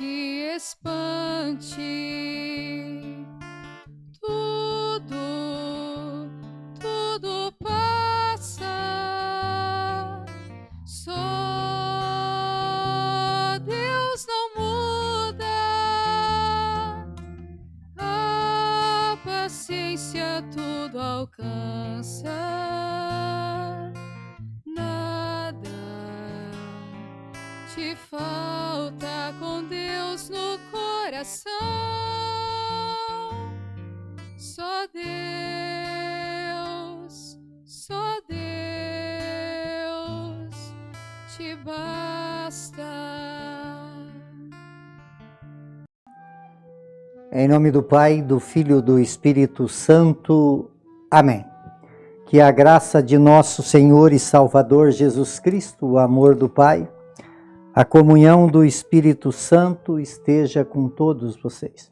te espante. Tudo passa. Só Deus não muda. A paciência tudo alcança. Nada te falta com Deus no coração. Só Deus te basta. Em nome do Pai, do Filho e do Espírito Santo. Amém. Que a graça de nosso Senhor e Salvador Jesus Cristo, o amor do Pai, a comunhão do Espírito Santo esteja com todos vocês.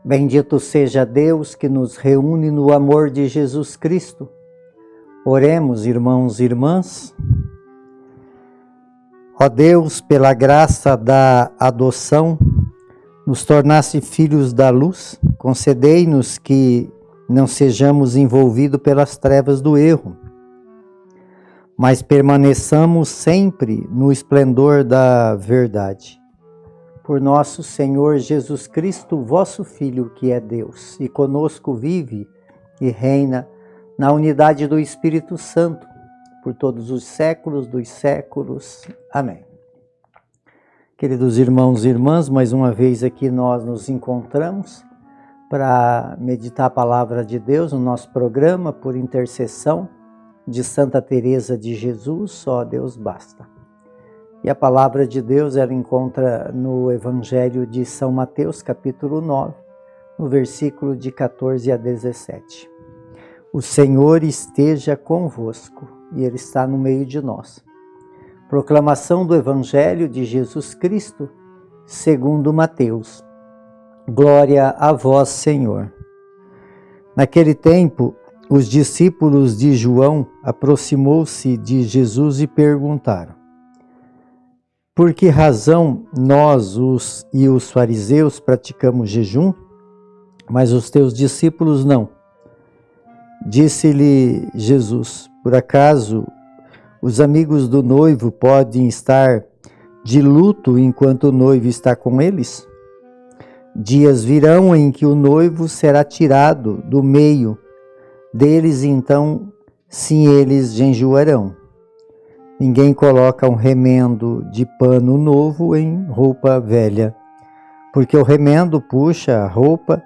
Bendito seja Deus que nos reúne no amor de Jesus Cristo. Oremos, irmãos e irmãs. Ó Deus, pela graça da adoção, nos tornasse filhos da luz, concedei-nos que não sejamos envolvidos pelas trevas do erro, mas permaneçamos sempre no esplendor da verdade. Por nosso Senhor Jesus Cristo, vosso Filho, que é Deus, e conosco vive e reina na unidade do Espírito Santo, por todos os séculos dos séculos. Amém. Queridos irmãos e irmãs, mais uma vez aqui nós nos encontramos para meditar a palavra de Deus no nosso programa, por intercessão de Santa Teresa de Jesus, só Deus basta. E a palavra de Deus ela encontra no Evangelho de São Mateus, capítulo 9, no versículo de 14 a 17. O Senhor esteja convosco e Ele está no meio de nós. Proclamação do Evangelho de Jesus Cristo, segundo Mateus. Glória a vós, Senhor. Naquele tempo, os discípulos de João aproximou-se de Jesus e perguntaram: por que razão nós e os fariseus praticamos jejum, mas os teus discípulos não? Disse-lhe Jesus: por acaso os amigos do noivo podem estar de luto enquanto o noivo está com eles? Dias virão em que o noivo será tirado do meio deles, então sim eles jejuarão. Ninguém coloca um remendo de pano novo em roupa velha, porque o remendo puxa a roupa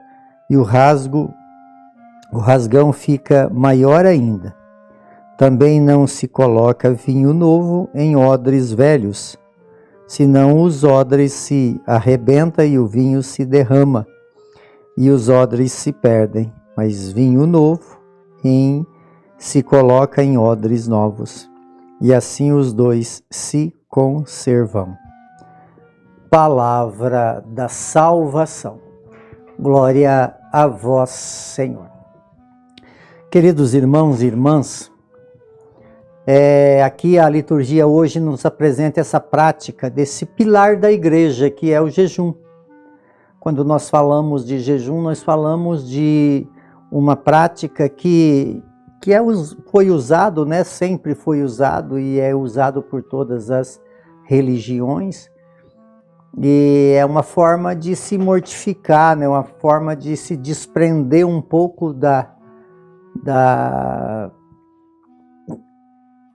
e o rasgão fica maior ainda. Também não se coloca vinho novo em odres velhos, senão os odres se arrebentam e o vinho se derrama, e os odres se perdem, mas vinho novo se coloca em odres novos, e assim os dois se conservam. Palavra da salvação. Glória a vós, Senhor. Queridos irmãos e irmãs, aqui a liturgia hoje nos apresenta essa prática desse pilar da igreja, que é o jejum. Quando nós falamos de jejum, nós falamos de uma prática que foi usado, né? Sempre foi usado e é usado por todas as religiões. E é uma forma de se mortificar, né? Uma forma de se desprender um pouco da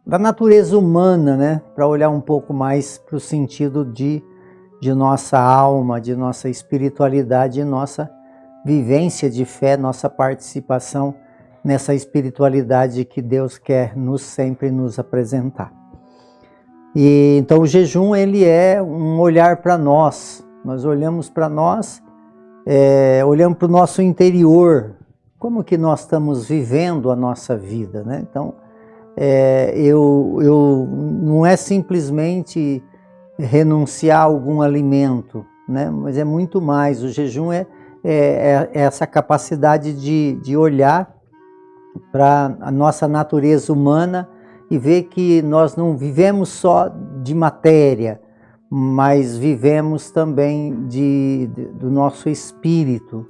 natureza humana, né? Para olhar um pouco mais para o sentido de nossa alma, de nossa espiritualidade, nossa vivência de fé, nossa participação nessa espiritualidade que Deus quer sempre nos apresentar. E então o jejum ele é um olhar para nós. Nós olhamos para nós, olhamos para o nosso interior, como que nós estamos vivendo a nossa vida, né? Então não é simplesmente renunciar a algum alimento, né? Mas é muito mais. O jejum é essa capacidade de olhar para a nossa natureza humana e ver que nós não vivemos só de matéria, mas vivemos também do nosso espírito.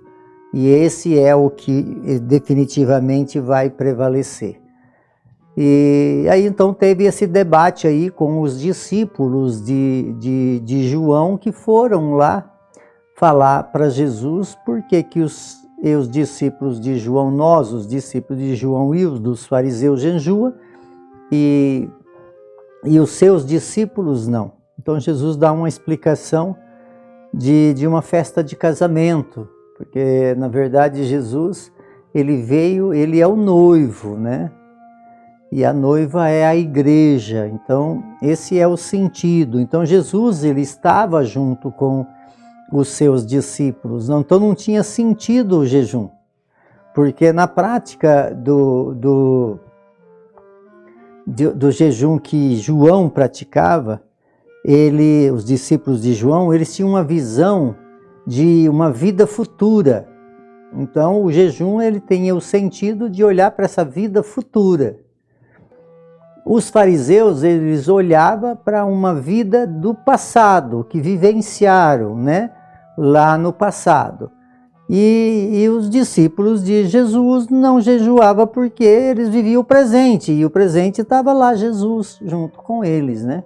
E esse é o que definitivamente vai prevalecer. E aí então teve esse debate aí com os discípulos de João que foram lá falar para Jesus por que os discípulos de João, nós, os discípulos de João e os dos fariseus jejuam e os seus discípulos não. Então Jesus dá uma explicação de uma festa de casamento, porque na verdade Jesus, ele é o noivo, né? E a noiva é a igreja, então esse é o sentido. Então Jesus, ele estava junto com os seus discípulos, então não tinha sentido o jejum, porque na prática do jejum que João praticava, os discípulos de João, eles tinham uma visão de uma vida futura. Então o jejum, ele tem o sentido de olhar para essa vida futura. Os fariseus, eles olhavam para uma vida do passado, que vivenciaram, né, lá no passado. E os discípulos de Jesus não jejuavam porque eles viviam o presente, e o presente estava lá, Jesus, junto com eles, né?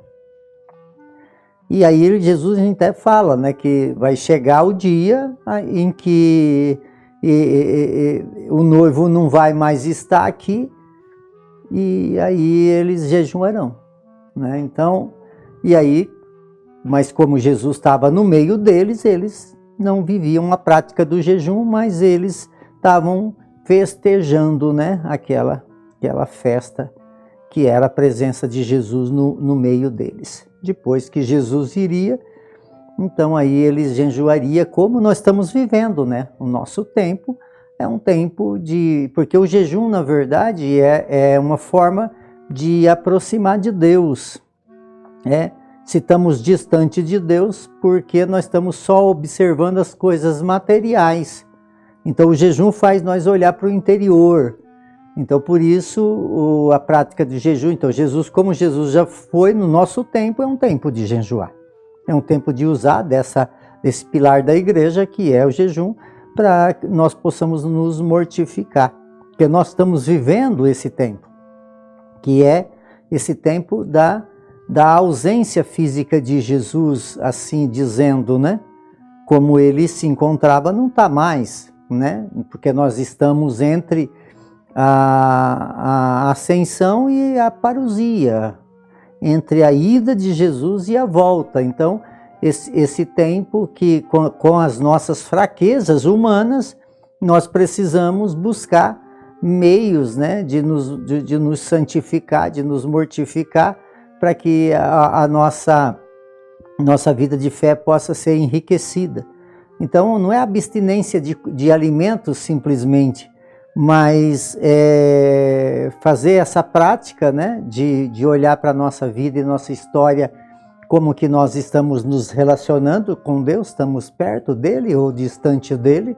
E aí Jesus, a gente até fala, né, que vai chegar o dia em que o noivo não vai mais estar aqui, e aí eles jejuarão, né? Então, e aí, mas como Jesus estava no meio deles, eles não viviam a prática do jejum, mas eles estavam festejando, né, aquela festa que era a presença de Jesus no meio deles. Depois que Jesus iria, então aí eles jejuariam como nós estamos vivendo, né? O nosso tempo é um tempo porque o jejum, na verdade, é uma forma de aproximar de Deus. Se estamos distante de Deus, porque nós estamos só observando as coisas materiais. Então o jejum faz nós olhar para o interior. Então por isso a prática de jejum, então como Jesus já foi no nosso tempo, é um tempo de jejuar. É um tempo de usar desse pilar da igreja, que é o jejum, para que nós possamos nos mortificar. Porque nós estamos vivendo esse tempo, que é esse tempo da ausência física de Jesus, assim dizendo, né? Como ele se encontrava, não está mais, né? Porque nós estamos entre a ascensão e a parousia, entre a ida de Jesus e a volta. Então, esse tempo que com as nossas fraquezas humanas, nós precisamos buscar meios, né, de nos santificar, de nos mortificar, para que a nossa vida de fé possa ser enriquecida. Então, não é abstinência de alimentos simplesmente, mas fazer essa prática, né, de olhar para a nossa vida e nossa história, como que nós estamos nos relacionando com Deus, estamos perto dele ou distante dele,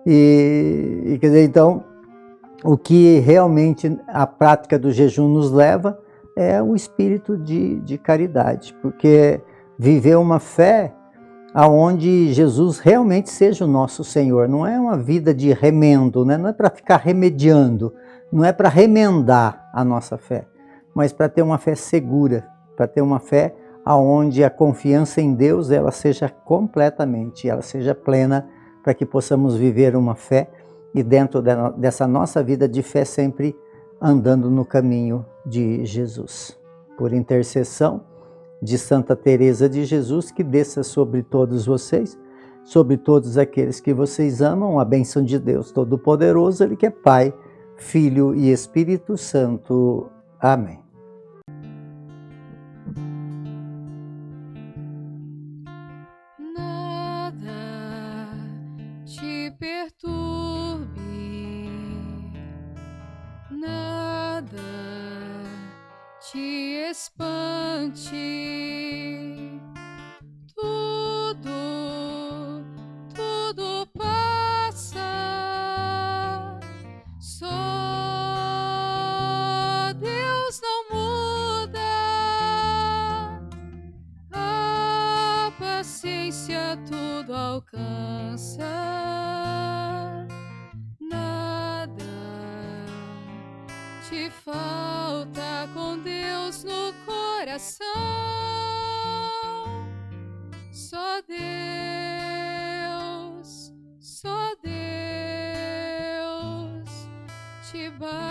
e quer dizer, então, o que realmente a prática do jejum nos leva é o espírito de caridade, porque viver uma fé aonde Jesus realmente seja o nosso Senhor, não é uma vida de remendo, né? Não é para ficar remediando, não é para remendar a nossa fé, mas para ter uma fé segura, para ter uma fé aonde a confiança em Deus ela seja completamente, ela seja plena, para que possamos viver uma fé e dentro dessa nossa vida de fé sempre andando no caminho de Jesus. Por intercessão de Santa Teresa de Jesus, que desça sobre todos vocês, sobre todos aqueles que vocês amam, a bênção de Deus Todo-Poderoso, Ele que é Pai, Filho e Espírito Santo. Amém. Nada te perturbe, nada te espante, tudo passa, só Deus não muda. tudo alcança. Nada te falta com Deus no coração. Só Deus te basta.